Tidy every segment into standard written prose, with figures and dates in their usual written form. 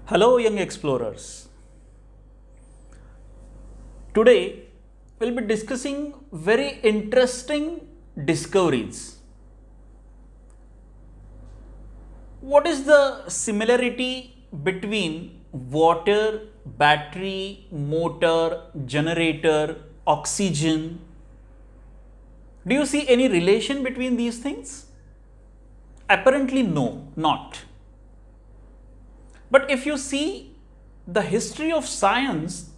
Hello, young explorers. Today we'll be discussing very interesting discoveries. What is the similarity between water, battery, motor, generator, oxygen? Do you see any relation between these things? Apparently, no, not. But if you see the history of science,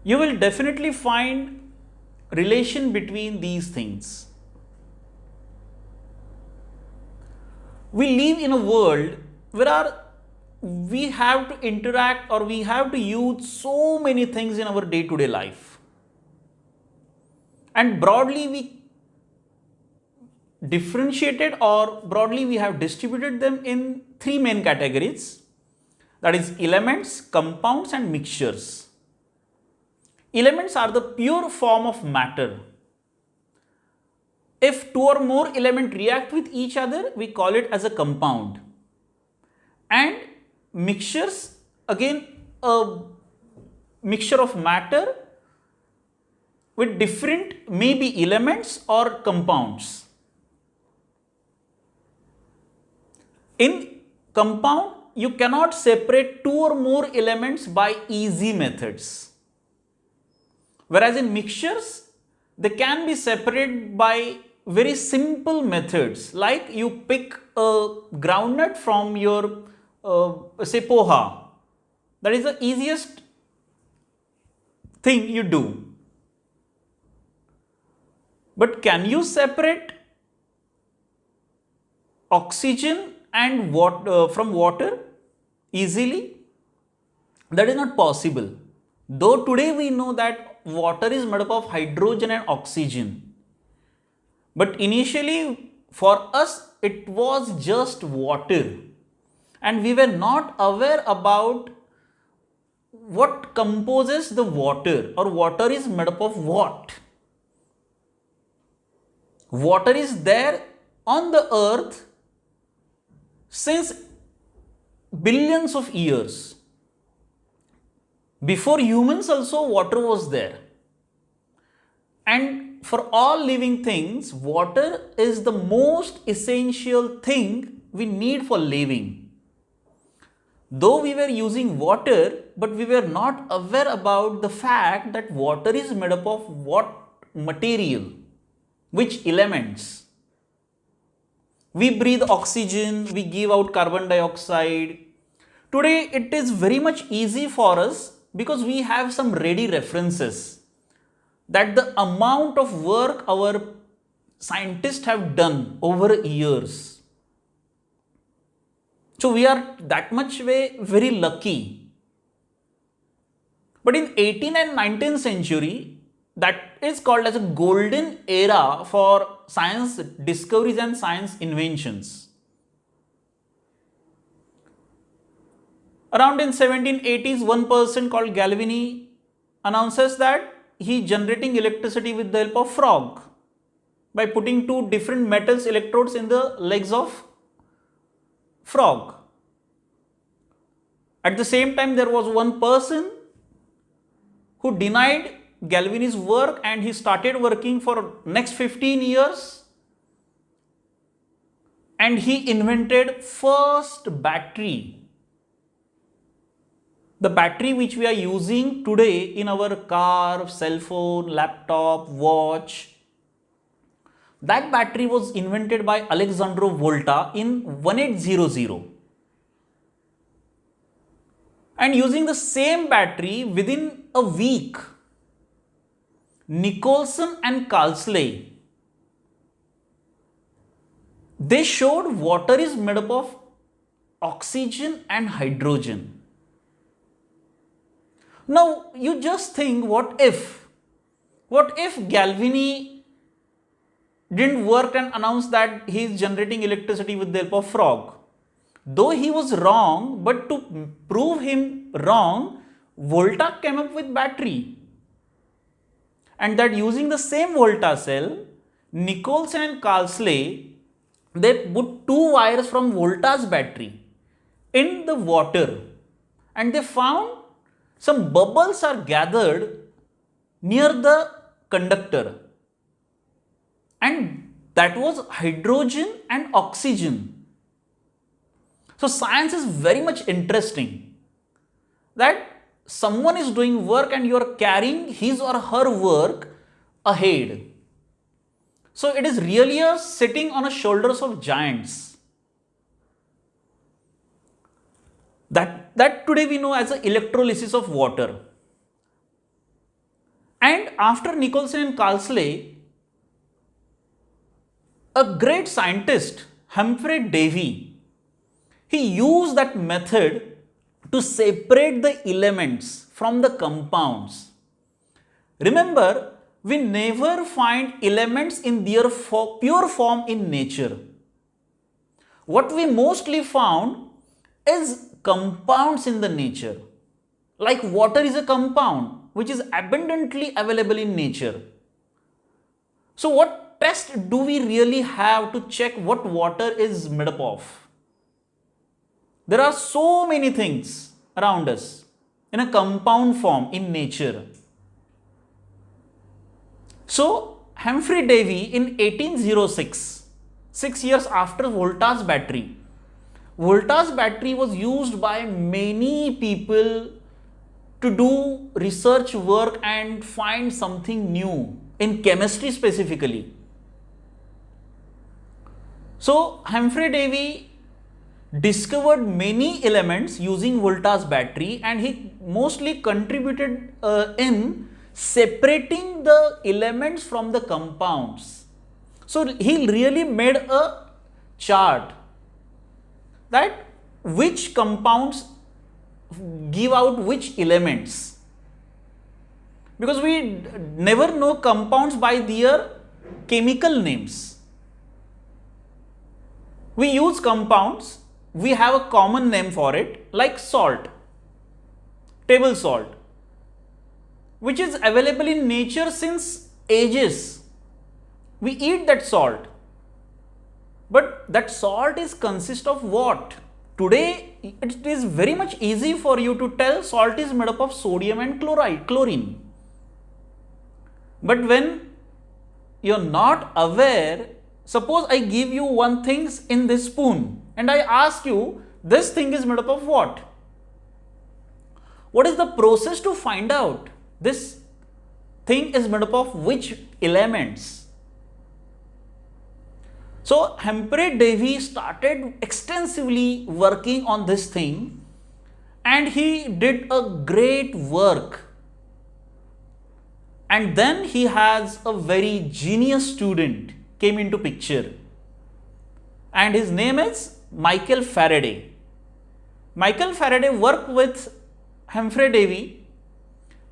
you will definitely find relation between these things. We live in a world where we have to interact or we have to use so many things in our day-to-day life. And broadly we differentiated or broadly we have distributed them in three main categories, that is elements, compounds and mixtures. Elements are the pure form of matter. If two or more elements react with each other, we call it as a compound. And mixtures, again a mixture of matter with different maybe elements or compounds. In compound, you cannot separate two or more elements by easy methods. Whereas in mixtures, they can be separated by very simple methods, like you pick a groundnut from your say poha. That is the easiest thing you do. But can you separate oxygen and from water easily? That is not possible. Though today we know that water is made up of hydrogen and oxygen. But initially for us it was just water. And we were not aware about what composes the water or water is made up of what. Water is there on the earth since billions of years. Before humans also water was there. And for all living things, water is the most essential thing we need for living. Though we were using water, but we were not aware about the fact that water is made up of what material, which elements. We breathe oxygen, we give out carbon dioxide. Today it is very much easy for us because we have some ready references that the amount of work our scientists have done over years. So we are that much way very lucky. But in 18th and 19th century, that is called as a golden era for science discoveries and science inventions. Around in 1780s, one person called Galvani announces that he is generating electricity with the help of frog by putting two different metals electrodes in the legs of frog. At the same time, there was one person who denied Galvani's work and he started working for next 15 years and he invented first battery. The battery which we are using today in our car, cell phone, laptop, watch, that battery was invented by Alessandro Volta in 1800. And using the same battery within a week, Nicholson and Carsley, they showed water is made up of oxygen and hydrogen. Now you just think, what if Galvani didn't work and announced that he is generating electricity with the help of frog? Though he was wrong, but to prove him wrong, Volta came up with battery. And that using the same Volta cell, Nicholson and Carsley, they put two wires from Volta's battery in the water and they found some bubbles are gathered near the conductor, and that was hydrogen and oxygen. So science is very much interesting that someone is doing work and you are carrying his or her work ahead. So it is really a sitting on the shoulders of giants. That today we know as the electrolysis of water. And after Nicholson and Carsley, a great scientist, Humphrey Davy, he used that method to separate the elements from the compounds. Remember, we never find elements in their pure form in nature. What we mostly found is compounds in the nature. Like water is a compound which is abundantly available in nature. So what test do we really have to check what water is made up of? There are so many things around us in a compound form in nature. So Humphrey Davy in 1806, 6 years after Volta's battery was used by many people to do research work and find something new in chemistry specifically. So Humphrey Davy discovered many elements using Volta's battery, and he mostly contributed in separating the elements from the compounds. So he really made a chart that which compounds give out which elements, because we never know compounds by their chemical names. We use compounds, we have a common name for it, like salt, table salt, which is available in nature since ages. We eat that salt. But that salt is consist of what? Today it is very much easy for you to tell salt is made up of sodium and chlorine. But when you are not aware, suppose I give you one thing in this spoon and I ask you, this thing is made up of what? What is the process to find out this thing is made up of which elements? So Humphrey Davy started extensively working on this thing, and he did a great work. And then he has a very genius student came into picture, and his name is Michael Faraday. Michael Faraday worked with Humphrey Davy,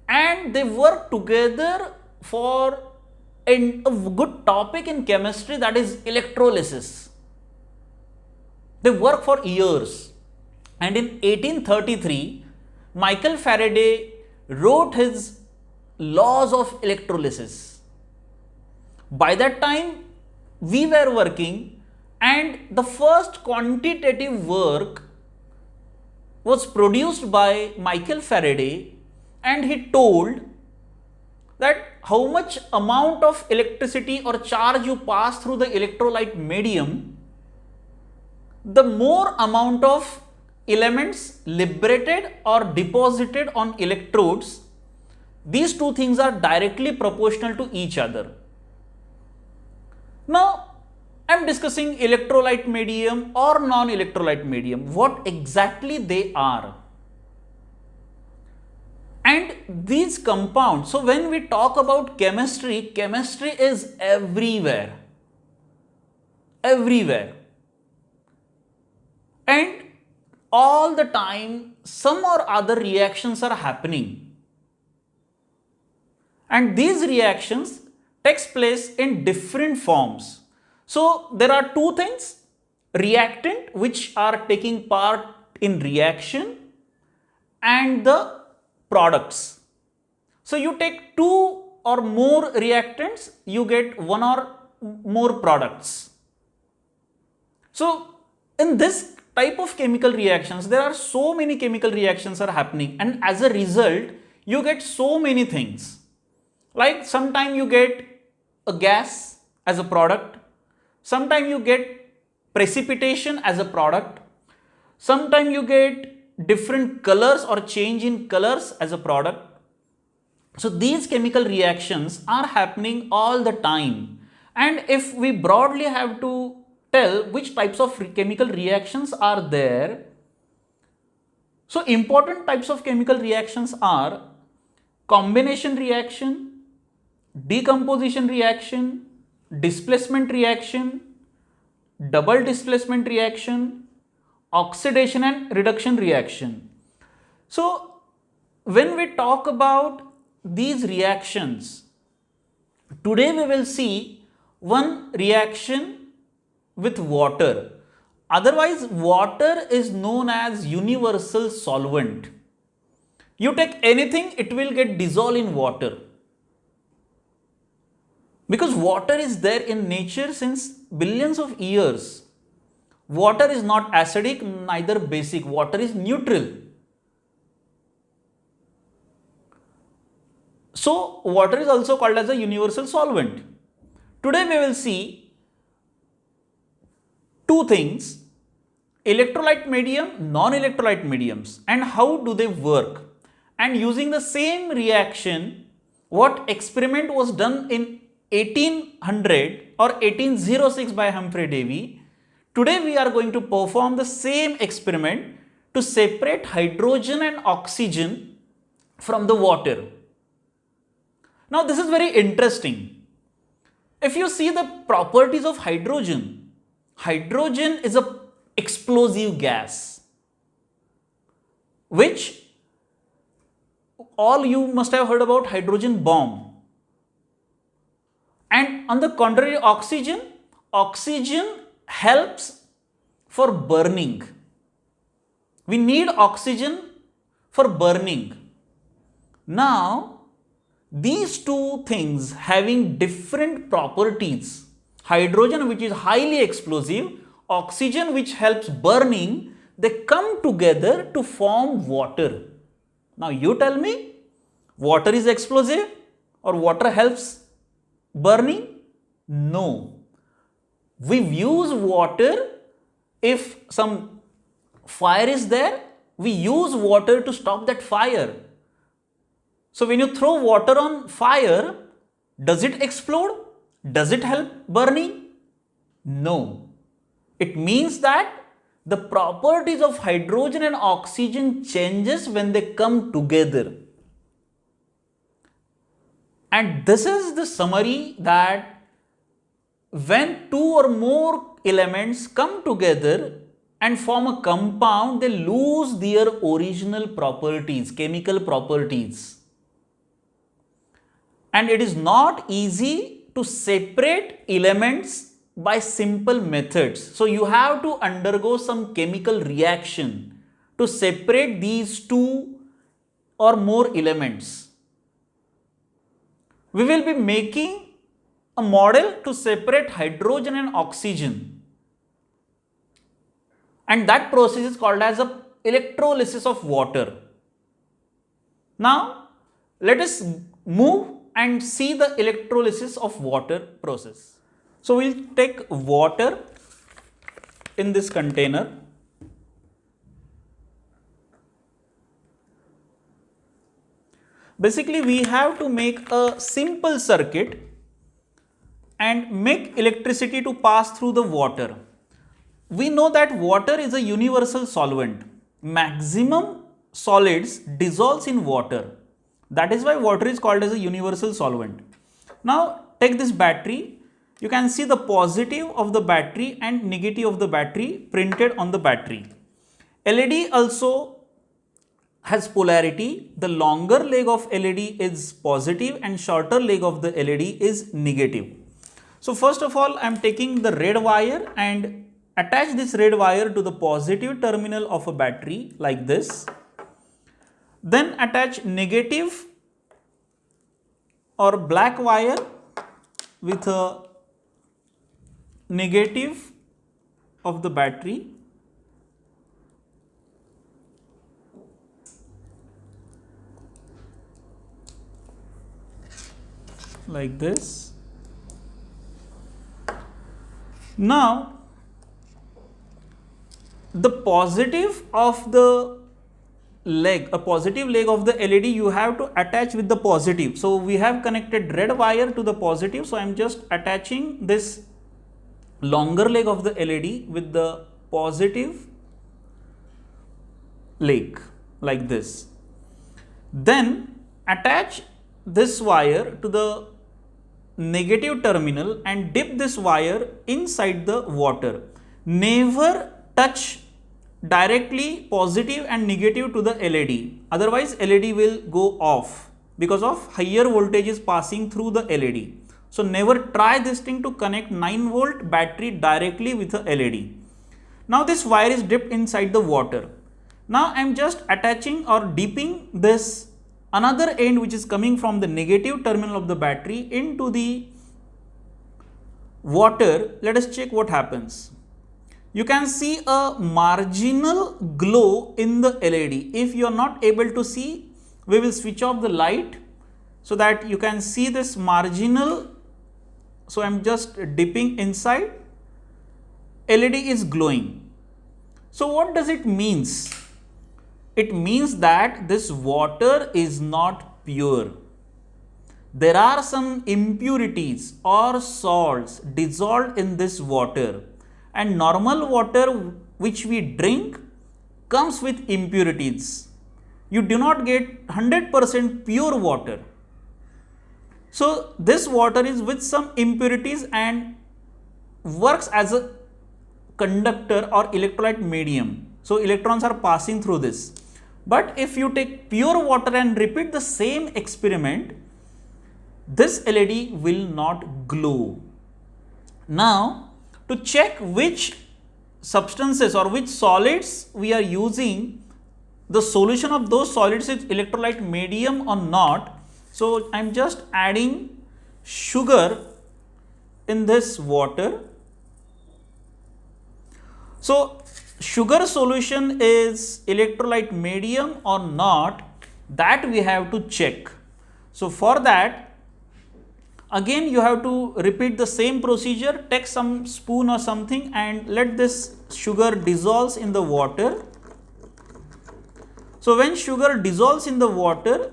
and they worked together for a good topic in chemistry, that is electrolysis. They worked for years, and in 1833 Michael Faraday wrote his laws of electrolysis. By that time we were working, and the first quantitative work was produced by Michael Faraday, and he told that how much amount of electricity or charge you pass through the electrolyte medium, the more amount of elements liberated or deposited on electrodes. These two things are directly proportional to each other. Now, I am discussing electrolyte medium or non-electrolyte medium, what exactly they are. And these compounds, so when we talk about chemistry, chemistry is everywhere. Everywhere. And all the time, some or other reactions are happening. And these reactions takes place in different forms. So there are two things, reactant which are taking part in reaction, and the products. So you take two or more reactants, you get one or more products. So in this type of chemical reactions. There are so many chemical reactions are happening, and as a result you get so many things. Like sometime you get a gas as a product, sometime you get precipitation as a product, sometime you get different colors or change in colors as a product. So these chemical reactions are happening all the time, and if we broadly have to tell which types of chemical reactions are there, so important types of chemical reactions are combination reaction, decomposition reaction, displacement reaction, double displacement reaction, oxidation and reduction reaction. So when we talk about these reactions, today we will see one reaction with water. Otherwise, water is known as universal solvent. You take anything, it will get dissolved in water. Because water is there in nature since billions of years. Water is not acidic, neither basic. Water is neutral. So water is also called as a universal solvent. Today we will see two things: electrolyte medium, non-electrolyte mediums, and how do they work. And using the same reaction, what experiment was done in 1800 or 1806 by Humphrey Davy, today we are going to perform the same experiment to separate hydrogen and oxygen from the water. Now this is very interesting. If you see the properties of hydrogen, hydrogen is a explosive gas, which all you must have heard about hydrogen bomb. And on the contrary, oxygen helps for burning. We need oxygen for burning. Now these two things having different properties, hydrogen which is highly explosive, oxygen which helps burning, they come together to form water. Now you tell me, water is explosive or water helps burning? No. We use water if some fire is there, we use water to stop that fire. So when you throw water on fire, does it explode? Does it help burning? No. It means that the properties of hydrogen and oxygen changes when they come together. And this is the summary, that when two or more elements come together and form a compound, they lose their original properties, chemical properties. And it is not easy to separate elements by simple methods. So you have to undergo some chemical reaction to separate these two or more elements. We will be making a model to separate hydrogen and oxygen, and that process is called as a electrolysis of water. Now let us move and see the electrolysis of water process. So we'll take water in this container. Basically we have to make a simple circuit and make electricity to pass through the water. We know that water is a universal solvent. Maximum solids dissolves in water. That is why water is called as a universal solvent. Now take this battery. You can see the positive of the battery and negative of the battery printed on the battery. LED also has polarity. The longer leg of LED is positive and shorter leg of the LED is negative. So first of all, I am taking the red wire and attach this red wire to the positive terminal of a battery like this. Then attach negative or black wire with a negative of the battery. like this. Now the positive of the leg, a positive leg of the LED, you have to attach with the positive. So we have connected red wire to the positive. So I am just attaching this longer leg of the LED with the positive leg like this. Then attach this wire to the negative terminal and dip this wire inside the water. Never touch directly positive and negative to the LED, otherwise LED will go off because of higher voltage is passing through the LED. So never try this thing to connect 9-volt battery directly with the LED. Now this wire is dipped inside the water. Now I am just attaching or dipping this another end which is coming from the negative terminal of the battery into the water. Let us check what happens. You can see a marginal glow in the LED. If you are not able to see, we will switch off the light so that you can see this marginal. So I am just dipping inside, LED is glowing. So what does it means? It means that this water is not pure. There are some impurities or salts dissolved in this water, and normal water which we drink comes with impurities. You do not get 100% pure water. So this water is with some impurities and works as a conductor or electrolyte medium. So electrons are passing through this. But if you take pure water and repeat the same experiment, this LED will not glow. Now to check which substances or which solids we are using, the solution of those solids is electrolyte medium or not. So I am just adding sugar in this water. So sugar solution is electrolyte medium or not, that we have to check. So for that, again you have to repeat the same procedure. Take some spoon or something and let this sugar dissolves in the water. So when sugar dissolves in the water,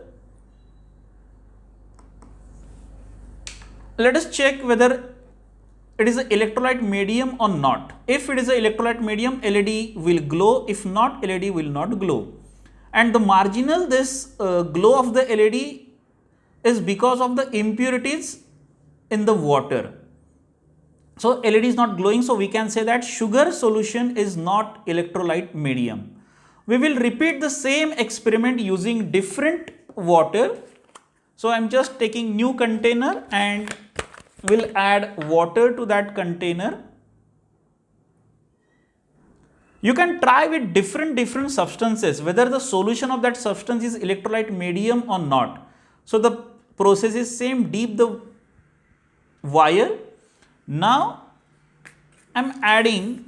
let us check whether it is an electrolyte medium or not. If it is an electrolyte medium, LED will glow. If not, LED will not glow. And the marginal glow of the LED is because of the impurities in the water. So LED is not glowing. So we can say that sugar solution is not electrolyte medium. We will repeat the same experiment using different water. So I am just taking new container and will add water to that container. You can try with different substances whether the solution of that substance is electrolyte medium or not. So the process is same. Dip the wire. Now I am adding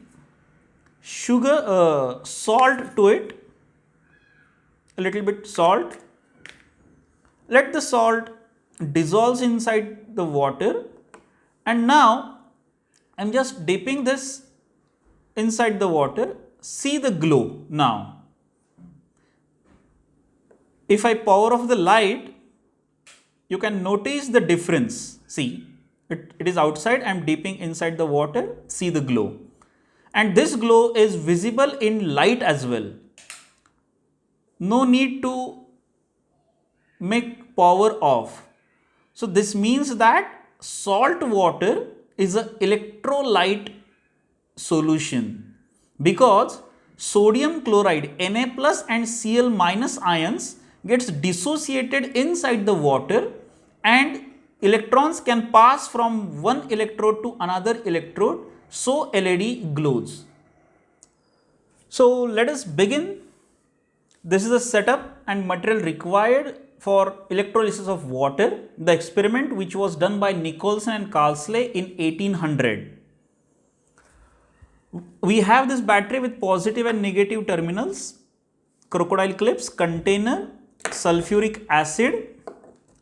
sugar, salt to it, a little bit salt. Let the salt dissolve inside the water. And now I am just dipping this inside the water. See the glow now. If I power off the light, you can notice the difference. See, it is outside. I am dipping inside the water. See the glow. And this glow is visible in light as well. No need to make power off. So this means that salt water is an electrolyte solution, because sodium chloride Na plus and Cl minus ions gets dissociated inside the water and electrons can pass from one electrode to another electrode, so LED glows. So let us begin. This is the setup and material required for electrolysis of water, the experiment which was done by Nicholson and Karlsruhe in 1800. We have this battery with positive and negative terminals, crocodile clips, container, sulfuric acid,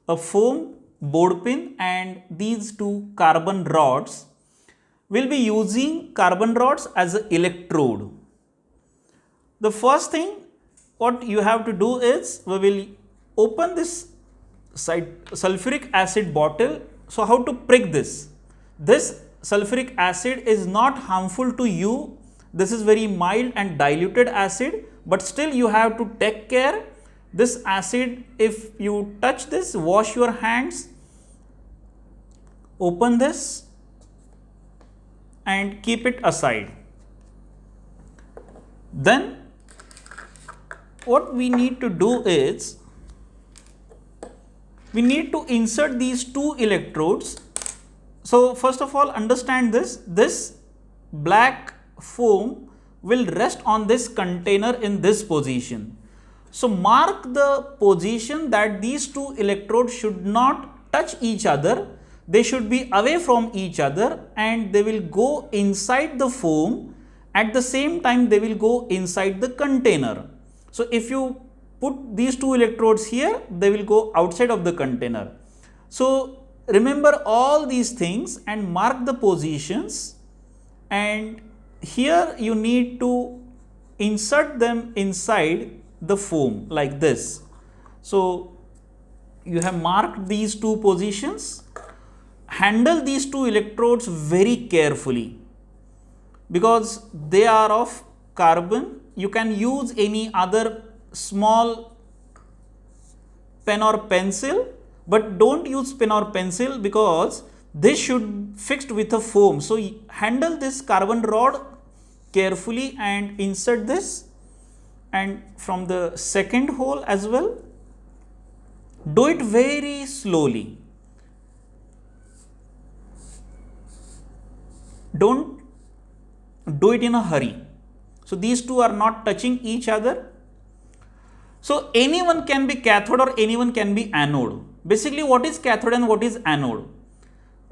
a foam board pin and these two carbon rods, we'll be using carbon rods as an electrode. The first thing what you have to do is we will open this sulfuric acid bottle. So how to prick this? This sulfuric acid is not harmful to you. This is very mild and diluted acid, but still you have to take care. This acid, if you touch this, wash your hands, open this and keep it aside. Then what we need to do is we need to insert these two electrodes. So first of all, understand this black foam will rest on this container in this position. So mark the position that these two electrodes should not touch each other. They should be away from each other and they will go inside the foam. At the same time, they will go inside the container. So if you put these two electrodes here, they will go outside of the container. So remember all these things and mark the positions, and here you need to insert them inside the foam like this. So you have marked these two positions. Handle these two electrodes very carefully because they are of carbon. You can use any other small pen or pencil, but don't use pen or pencil because this should fixed with a foam. So handle this carbon rod carefully and insert this, and from the second hole as well. Do it very slowly. Don't do it in a hurry. So these two are not touching each other. So anyone can be cathode or anyone can be anode. Basically, what is cathode and what is anode?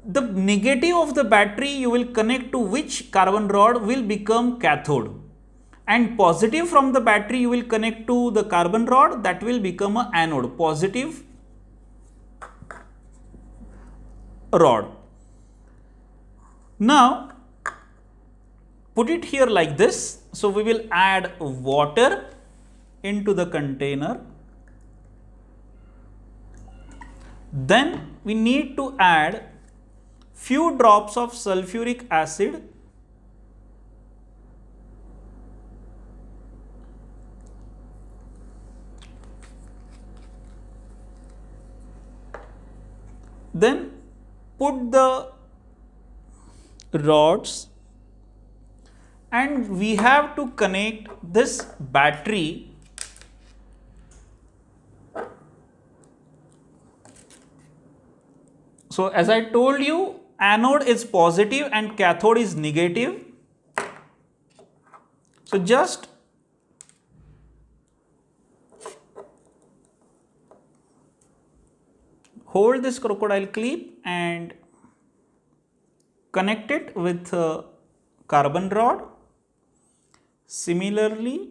The negative of the battery you will connect to which carbon rod will become cathode, and positive from the battery you will connect to the carbon rod, that will become an anode, positive rod. Now put it here like this. So we will add water into the container. Then we need to add few drops of sulfuric acid. Then put the rods, and we have to connect this battery So as I told you, anode is positive and cathode is negative. So just hold this crocodile clip and connect it with a carbon rod. Similarly,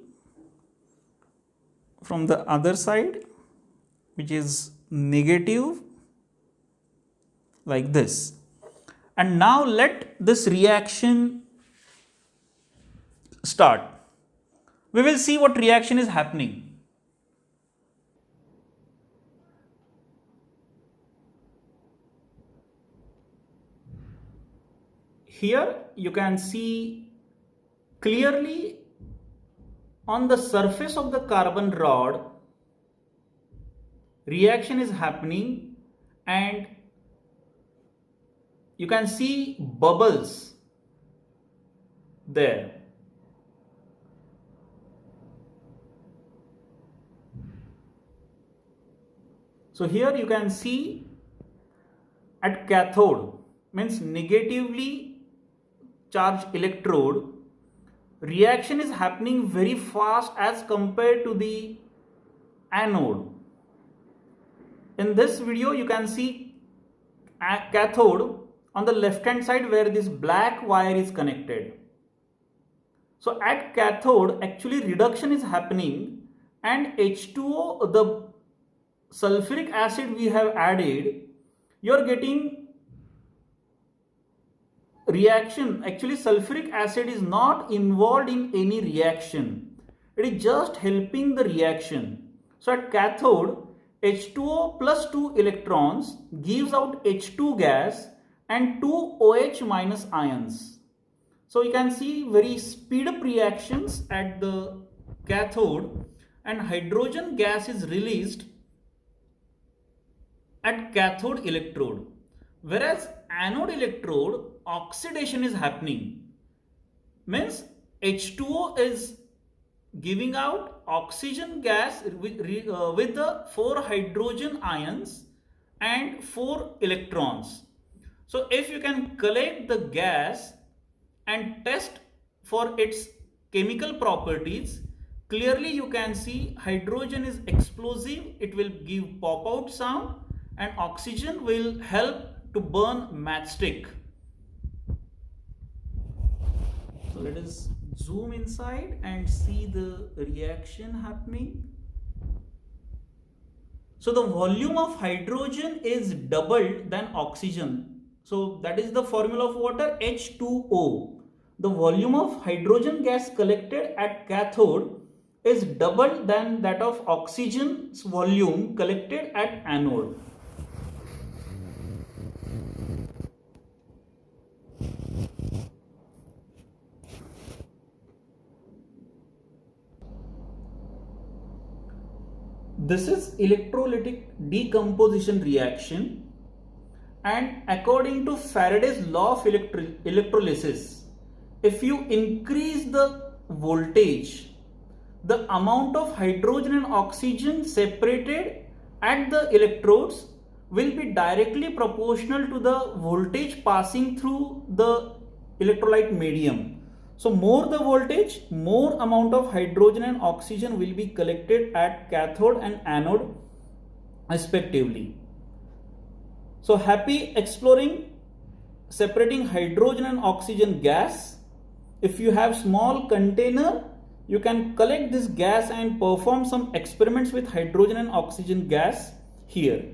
from the other side, which is negative, like this. And now let this reaction start. We will see what reaction is happening. Here you can see clearly on the surface of the carbon rod, reaction is happening and you can see bubbles there. So here you can see at cathode, means negatively charged electrode, reaction is happening very fast as compared to the anode. In this video you can see cathode on the left hand side where this black wire is connected. So at cathode actually reduction is happening and H2O, the sulfuric acid we have added, you are getting reaction. Actually, sulfuric acid is not involved in any reaction. It is just helping the reaction. So at cathode, H2O plus 2 electrons gives out H2 gas and 2 OH minus ions. So you can see very speed up reactions at the cathode, and hydrogen gas is released at cathode electrode. Whereas anode electrode, oxidation is happening. Means H2O is giving out oxygen gas with the 4 hydrogen ions and 4 electrons. So if you can collect the gas and test for its chemical properties, clearly you can see hydrogen is explosive, it will give pop out sound, and oxygen will help to burn matchstick. So let us zoom inside and see the reaction happening. So the volume of hydrogen is doubled than oxygen. So that is the formula of water, H2O. The volume of hydrogen gas collected at cathode is double than that of oxygen's volume collected at anode. This is electrolytic decomposition reaction, and according to Faraday's law of electrolysis, if you increase the voltage, the amount of hydrogen and oxygen separated at the electrodes will be directly proportional to the voltage passing through the electrolyte medium. So more the voltage, more amount of hydrogen and oxygen will be collected at cathode and anode respectively. So happy exploring separating hydrogen and oxygen gas. If you have small container, you can collect this gas and perform some experiments with hydrogen and oxygen gas here.